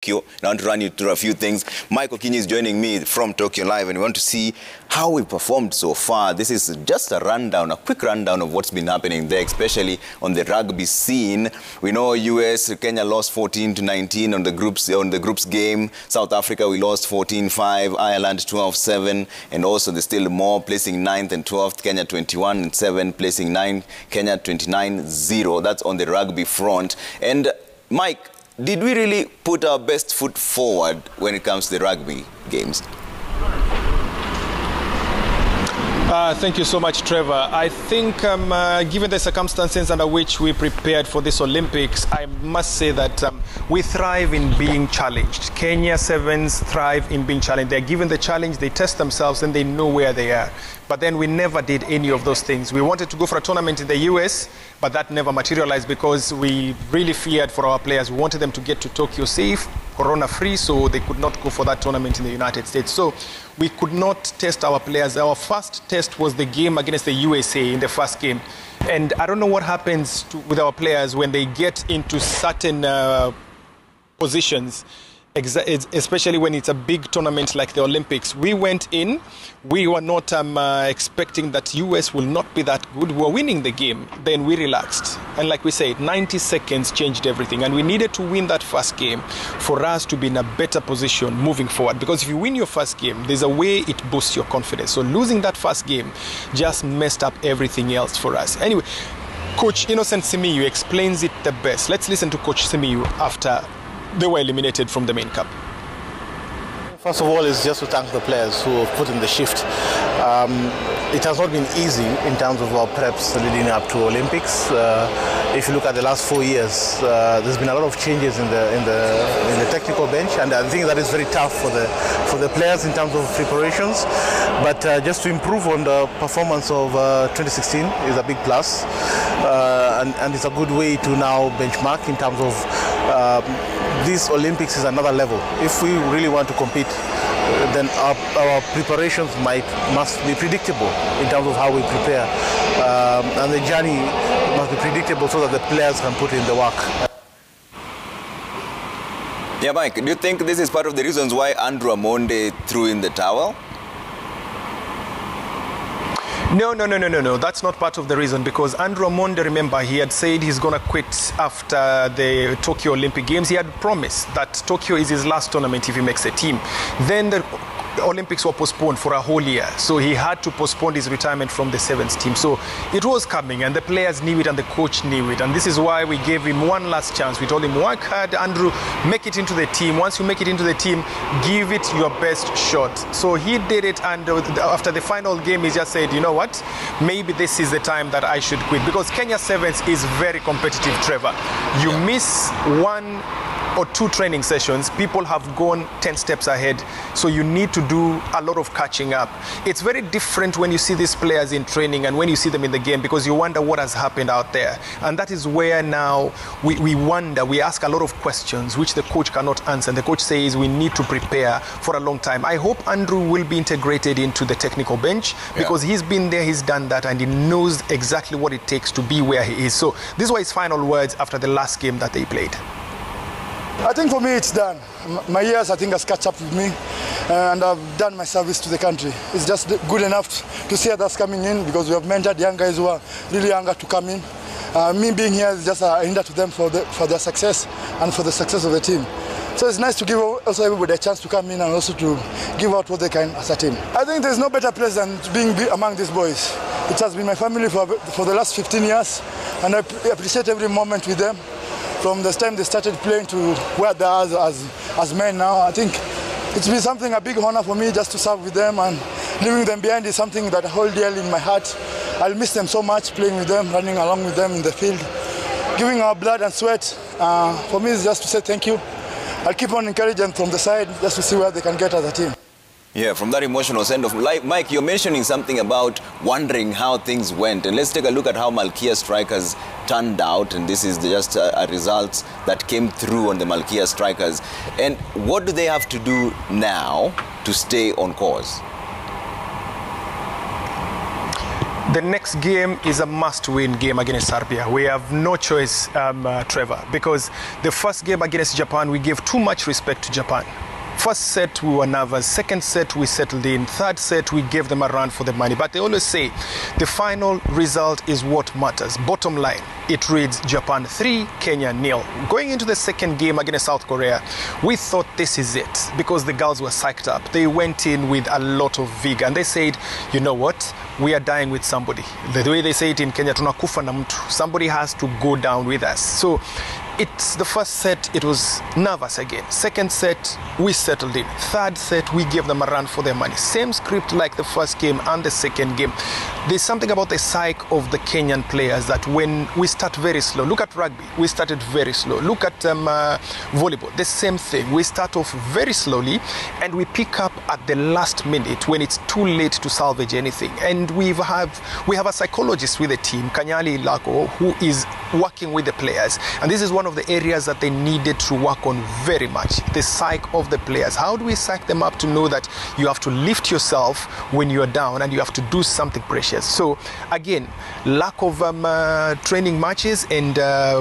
Tokyo. I want to run you through a few things. Michael Kinyi is joining me from Tokyo Live, and we want to see how we performed so far. This is just a rundown, a quick rundown of what's been happening there, especially on the rugby scene. We know Kenya lost 14-19 on the groups game. South Africa, we lost 14-5. Ireland 12-7, and also there's still more, placing 9th and 12th. Kenya 21-7, placing 9th. Kenya 29-0. That's on the rugby front. And Mike, did we really put our best foot forward when it comes to the rugby games? Thank you so much, Trevor. I think given the circumstances under which we prepared for this Olympics, I must say that we thrive in being challenged. Kenya Sevens thrive in being challenged. They're given the challenge, they test themselves, and they know where they are. But then we never did any of those things. We wanted to go for a tournament in the US, but that never materialized because we really feared for our players. We wanted them to get to Tokyo safe, corona-free, so they could not go for that tournament in the United States. So we could not test our players. Our first test was the game against the USA in the first game. And I don't know what happens with our players when they get into certain positions, especially when it's a big tournament like the Olympics. We went in, we were not expecting that US will not be that good. We were winning the game, then we relaxed. And like we said, 90 seconds changed everything. And we needed to win that first game for us to be in a better position moving forward. Because if you win your first game, there's a way it boosts your confidence. So losing that first game just messed up everything else for us. Anyway, Coach Innocent Simiyu explains it the best. Let's listen to Coach Simiyu after they were eliminated from the main cup. First of all, it's just to thank the players who have put in the shift. It has not been easy in terms of our preps leading up to Olympics. If you look at the last 4 years, there's been a lot of changes in the technical bench, and I think that is very tough for the players in terms of preparations. But just to improve on the performance of 2016 is a big plus, and it's a good way to now benchmark in terms of this Olympics is another level. If we really want to compete, then our preparations must be predictable in terms of how we prepare, and the journey must be predictable so that the players can put in the work. Yeah, Mike, do you think this is part of the reasons why Andrew Amonde threw in the towel? No. That's not part of the reason, because Andrew Amonde, remember, he had said he's going to quit after the Tokyo Olympic Games. He had promised that Tokyo is his last tournament if he makes a team. Then the Olympics were postponed for a whole year, so he had to postpone his retirement from the sevens team. So it was coming, and the players knew it, and the coach knew it, and this is why we gave him one last chance. We told him, work hard, Andrew, make it into the team. Once you make it into the team, give it your best shot. So he did it, and after the final game, he just said, you know what, maybe this is the time that I should quit, because Kenya Sevens is very competitive, Trevor. You miss 1 or 2 training sessions, people have gone 10 steps ahead. So you need to do a lot of catching up. It's very different when you see these players in training and when you see them in the game, because you wonder what has happened out there. And that is where now we wonder, we ask a lot of questions which the coach cannot answer. And the coach says we need to prepare for a long time. I hope Andrew will be integrated into the technical bench, because he's been there, he's done that, and he knows exactly what it takes to be where he is. So these were his final words after the last game that they played. I think for me it's done. My years, I think, has catch up with me, and I've done my service to the country. It's just good enough to see others coming in, because we have mentored young guys who are really younger to come in. Me being here is just a hinder to them for their success and for the success of the team. So it's nice to give also everybody a chance to come in and also to give out what they can as a team. I think there's no better place than being among these boys. It has been my family for the last 15 years, and I appreciate every moment with them. From the time they started playing to where they are as men now, I think it's been something, a big honor for me just to serve with them, and leaving them behind is something that I hold dearly in my heart. I'll miss them so much, playing with them, running along with them in the field, giving our blood and sweat. For me, it's just to say thank you. I'll keep on encouraging them from the side just to see where they can get as a team. Yeah, from that emotional send-off. Like, Mike, you're mentioning something about wondering how things went. And let's take a look at how Malkia Strikers turned out. And this is just a result that came through on the Malkia Strikers. And what do they have to do now to stay on course? The next game is a must-win game against Serbia. We have no choice, Trevor, because the first game against Japan, we gave too much respect to Japan. First set, we were nervous. Second set, we settled in. Third set, we gave them a run for the money. But they always say the final result is what matters. Bottom line, it reads Japan 3, Kenya 0. Going into the second game against South Korea, we thought this is it because the girls were psyched up. They went in with a lot of vigor and they said, you know what? We are dying with somebody. The way they say it in Kenya, tunakufa na mtu. Somebody has to go down with us. So it's the first set, it was nervous again. Second set, we settled in. Third set, we gave them a run for their money. Same script like the first game and the second game. There's something about the psyche of the Kenyan players that when we start very slow, look at rugby, we started very slow. Look at volleyball, the same thing. We start off very slowly and we pick up at the last minute when it's too late to salvage anything. And we have a psychologist with the team, Kanyali Lako, who is working with the players. And this is one of the areas that they needed to work on very much, the psyche of the players. How do we psych them up to know that you have to lift yourself when you're down and you have to do something precious? So again, lack of training matches and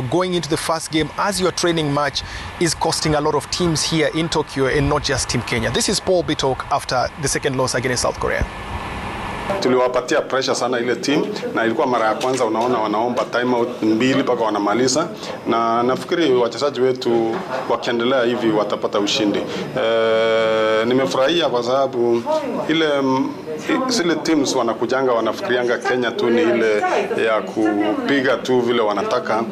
going into the first game as your training match is costing a lot of teams here in Tokyo and not just Team Kenya. This is Paul Bitok after the second loss against South Korea. Tuliwapatia pressure sana ile team na ilikuwa mara ya kwanza unaona wanaomba timeout mbili mpaka wanamaliza, na nafikiri wachezaji wetu wakiendelea hivi watapata ushindi. Nimefurahia kwa sababu zile teams wanakujanga wanafikirianga Kenya tu ni ile ya kupiga tu vile wanataka,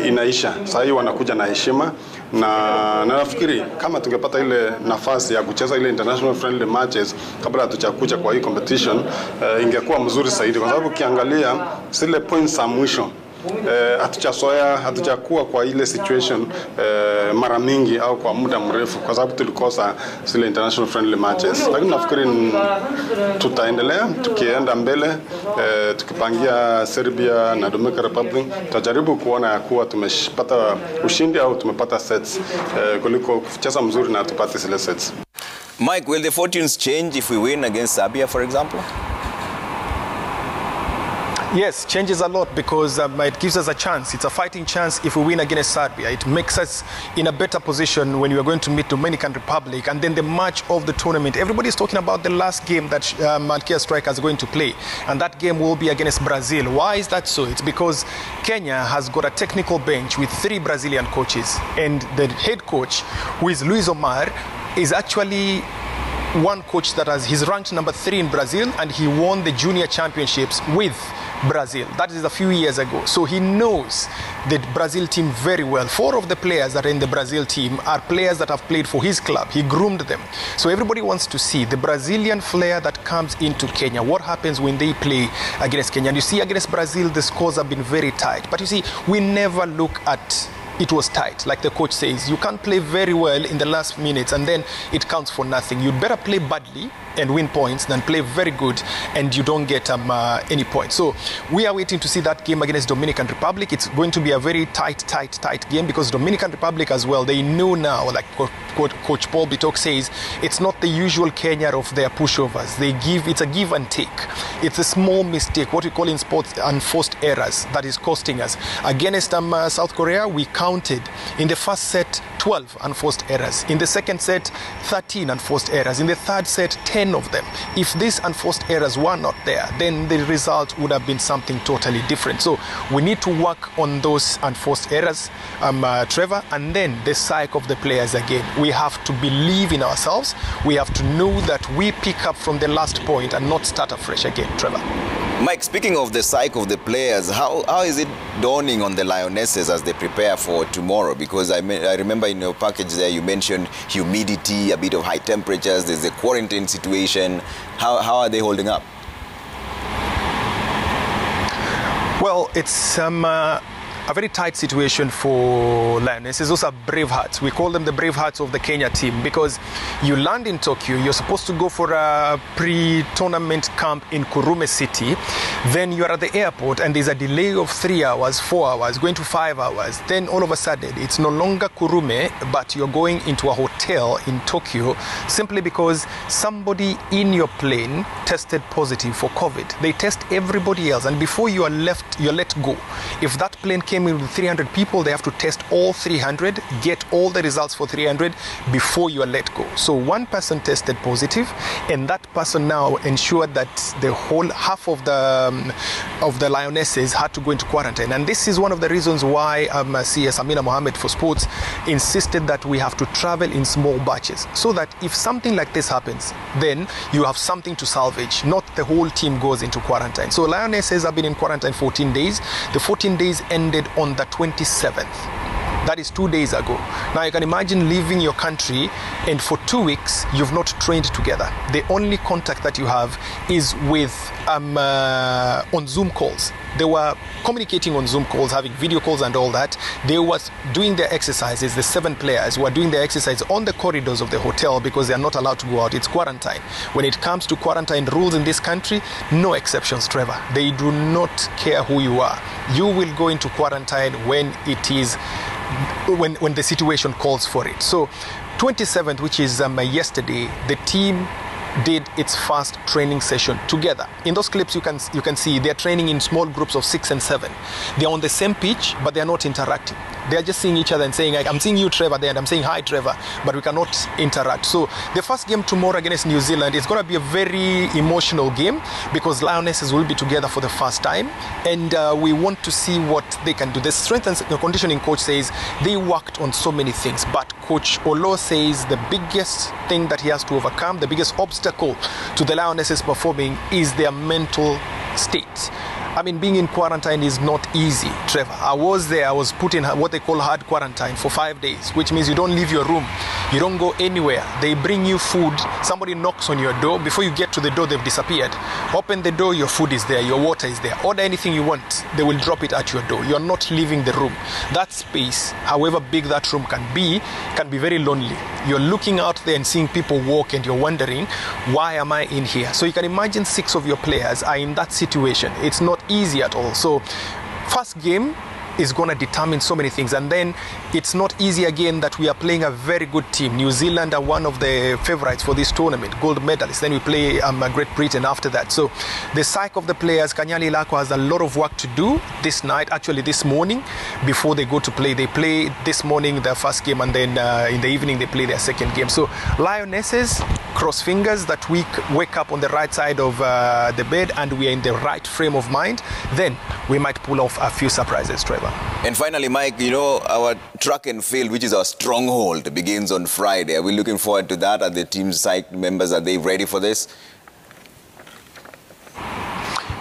inaisha. Sasa hii wanakuja na heshima na nafikiri kama tungepata ile nafasi ya kucheza ile international friendly matches kabla hatujakuja kwa hii competition, ingekuwa mzuri zaidi, kwa sababu ukiangalia zile points za mwisho hatujakuwa kwa ile situation mara mingi au kwa muda mrefu, kwa sababu tulikosa zile international friendly matches. Lakini nafikiri tutaendelea tukienda mbele, tukipangia Serbia na Dominican Republic, tutajaribu kuona ya kuwa tumepata ushindi au tumepata sets kuliko kucheza mzuri na tupate zile sets. Mike, will the fortunes change if we win against Serbia, for example? Yes, changes a lot because it gives us a chance. It's a fighting chance if we win against Serbia. It makes us in a better position when we are going to meet Dominican Republic and then the match of the tournament. Everybody is talking about the last game that Malkia Strikers are going to play, and that game will be against Brazil. Why is that so? It's because Kenya has got a technical bench with 3 Brazilian coaches, and the head coach, who is Luis Omar, is actually one coach that he's ranked number 3 in Brazil, and he won the junior championships with Brazil. That is a few years ago. So he knows the Brazil team very well. 4 of the players that are in the Brazil team are players that have played for his club. He groomed them. So everybody wants to see the Brazilian flair that comes into Kenya. What happens when they play against Kenya? And you see against Brazil, the scores have been very tight. But you see, we never look at it was tight. Like the coach says, you can't play very well in the last minutes and then it counts for nothing. You'd better play badly and win points than play very good and you don't get any points. So we are waiting to see that game against Dominican Republic. It's going to be a very tight game because Dominican Republic as well, they know now, like Coach Paul Bitok says, it's not the usual Kenya of their pushovers. It's a give and take. It's a small mistake, what we call in sports unforced errors, that is costing us. Against South Korea, we counted in the first set 12 unforced errors. In the second set, 13 unforced errors. In the third set, 10 of them. If these unforced errors were not there, then the result would have been something totally different. So we need to work on those unforced errors, Trevor, and then the psyche of the players again. We have to believe in ourselves. We have to know that we pick up from the last point and not start afresh again, Trevor. Mike, speaking of the psyche of the players, how is it dawning on the Lionesses as they prepare for tomorrow? Because I remember in your package there you mentioned humidity, a bit of high temperatures, there's a quarantine situation. How are they holding up? Well, it's a very tight situation for Lionesses. Those are brave hearts. We call them the brave hearts of the Kenya team because you land in Tokyo, you're supposed to go for a pre-tournament camp in Kurume City, then you're at the airport and there's a delay of 3 hours, 4 hours, going to 5 hours. Then all of a sudden, it's no longer Kurume, but you're going into a hotel in Tokyo simply because somebody in your plane tested positive for COVID. They test everybody else, and before you are let go. If that plane came in with 300 people, they have to test all 300, get all the results for 300 before you are let go. So one person tested positive, and that person now ensured that the whole half of the Lionesses had to go into quarantine. And this is one of the reasons why CS Amina Mohammed for Sports insisted that we have to travel in small batches, so that if something like this happens, then you have something to salvage, not the whole team goes into quarantine. So Lionesses have been in quarantine 14 days. The 14 days ended on the 27th. That is 2 days ago. Now you can imagine leaving your country and for 2 weeks you've not trained together. The only contact that you have is with on Zoom calls. They were communicating on Zoom calls, having video calls and all that. They were doing their exercises. The 7 players were doing their exercise on the corridors of the hotel because they are not allowed to go out. It's quarantine. When it comes to quarantine rules in this country, no exceptions, Trevor. They do not care who you are. You will go into quarantine when it is when the situation calls for it. So 27th, which is yesterday, the team did its first training session together. In those clips you can see they're training in small groups of 6 and 7. They're on the same pitch, but they're not interacting. They're just seeing each other and saying, I'm seeing you, Trevor, there, and I'm saying, hi, Trevor, but we cannot interact. So the first game tomorrow against New Zealand is going to be a very emotional game because Lionesses will be together for the first time, and we want to see what they can do. The strength and conditioning coach says they worked on so many things, but Coach Olo says the biggest thing that he has to overcome, the biggest obstacle to the Lionesses performing is their mental state. I mean, being in quarantine is not easy, Trevor. I was there, I was put in what they call hard quarantine for 5 days, which means you don't leave your room, you don't go anywhere. They bring you food, somebody knocks on your door, before you get to the door, they've disappeared. Open the door, your food is there, your water is there. Order anything you want, they will drop it at your door. You're not leaving the room. That space, however big that room can be very lonely. You're looking out there and seeing people walk and you're wondering, why am I in here? So you can imagine 6 of your players are in that situation. It's not easy at all. So first game is going to determine so many things, and then it's not easy again that we are playing a very good team. New Zealand are one of the favorites for this tournament, gold medalists. Then we play Great Britain after that. So the psyche of the players, Kanyali Lako has a lot of work to do this night, actually this morning, before they go to play. They play this morning their first game, and then in the evening they play their second game. So Lionesses, cross fingers that we wake up on the right side of the bed and we are in the right frame of mind. Then we might pull off a few surprises, Trevor. And finally, Mike, you know, our track and field, which is our stronghold, begins on Friday. Are we looking forward to that? Are the team site members, are they ready for this?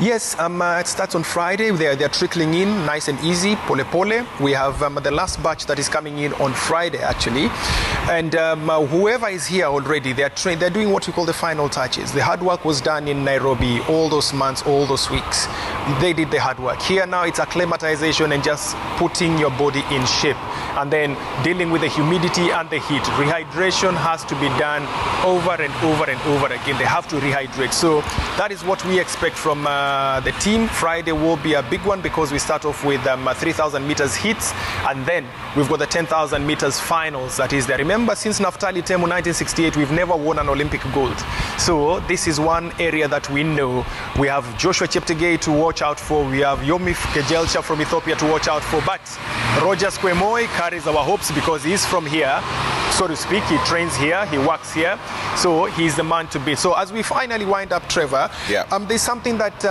Yes, it starts on Friday. They're trickling in nice and easy, pole pole. We have the last batch that is coming in on Friday, actually. And whoever is here already, they're doing what we call the final touches. The hard work was done in Nairobi all those months, all those weeks. They did the hard work. Here now it's acclimatization and just putting your body in shape, and then dealing with the humidity and the heat. Rehydration has to be done over and over and over again. They have to rehydrate. So that is what we expect from the team. Friday will be a big one because we start off with 3,000 meters heats, and then we've got the 10,000 meters finals that is there. Remember, since Naftali Temu 1968, we've never won an Olympic gold. So this is one area that we know. We have Joshua Cheptegei to watch out for. We have Yomif Kejelcha from Ethiopia to watch out for. But Rogers Kwemoi carries our hopes because he's from here, so to speak. He trains here, he works here. So he's the man to beat. So as we finally wind up, Trevor, there's something that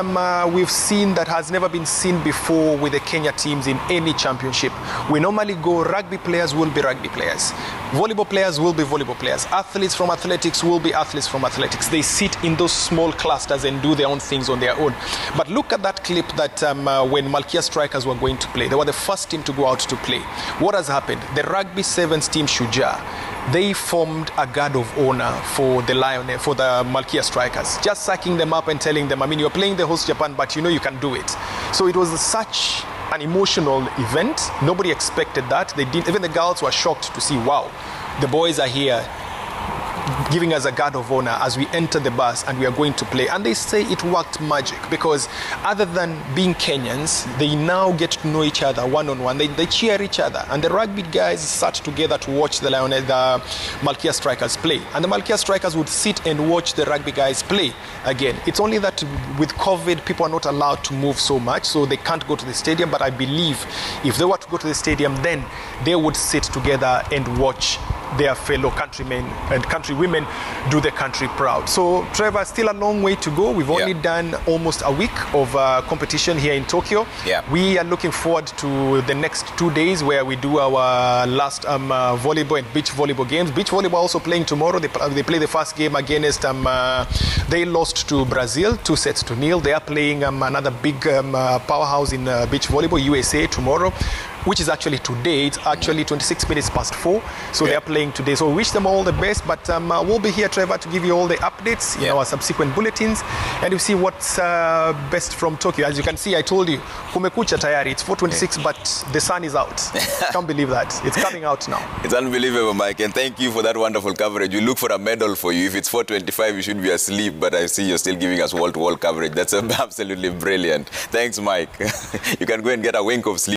we've seen that has never been seen before with the Kenya teams in any championship. We normally go, rugby players will be rugby players. Volleyball players will be volleyball players. Athletes from athletics will be athletes from athletics. They sit in those small clusters and do their own things on their own. But look at that clip that when Malkia Strikers were going to play. They were the first team to go out to play. What has happened? The Rugby Sevens team Shujaa, they formed a guard of honor for the Malkia Strikers, just sucking them up and telling them, I mean, you're playing the host Japan, but you know you can do it. So it was such an emotional event. Nobody expected that. They didn't. Even the girls were shocked to see, wow, the boys are here, giving us a guard of honor as we enter the bus and we are going to play. And they say it worked magic because other than being Kenyans, they now get to know each other one-on-one. They cheer each other. And the rugby guys sat together to watch the Malkia Strikers play. And the Malkia Strikers would sit and watch the rugby guys play again. It's only that with COVID, people are not allowed to move so much, so they can't go to the stadium. But I believe if they were to go to the stadium, then they would sit together and watch their fellow countrymen and countrywomen do the country proud. So, Trevor, still a long way to go. We've only done almost a week of competition here in Tokyo. We are looking forward to the next 2 days where we do our last volleyball and beach volleyball games. Beach volleyball also playing tomorrow. They play the first game against, they lost to Brazil 2-0. They are playing another big powerhouse in beach volleyball, USA, tomorrow, which is actually today. It's actually 26 minutes past 4. So they are playing today. So we wish them all the best. But we'll be here, Trevor, to give you all the updates in our subsequent bulletins. And you see what's best from Tokyo. As you can see, I told you, kumekucha tayari. It's 4:26, but the sun is out. Can't believe that. It's coming out now. It's unbelievable, Mike. And thank you for that wonderful coverage. We look for a medal for you. If it's 4:25, you should be asleep. But I see you're still giving us wall-to-wall coverage. That's absolutely brilliant. Thanks, Mike. You can go and get a wink of sleep.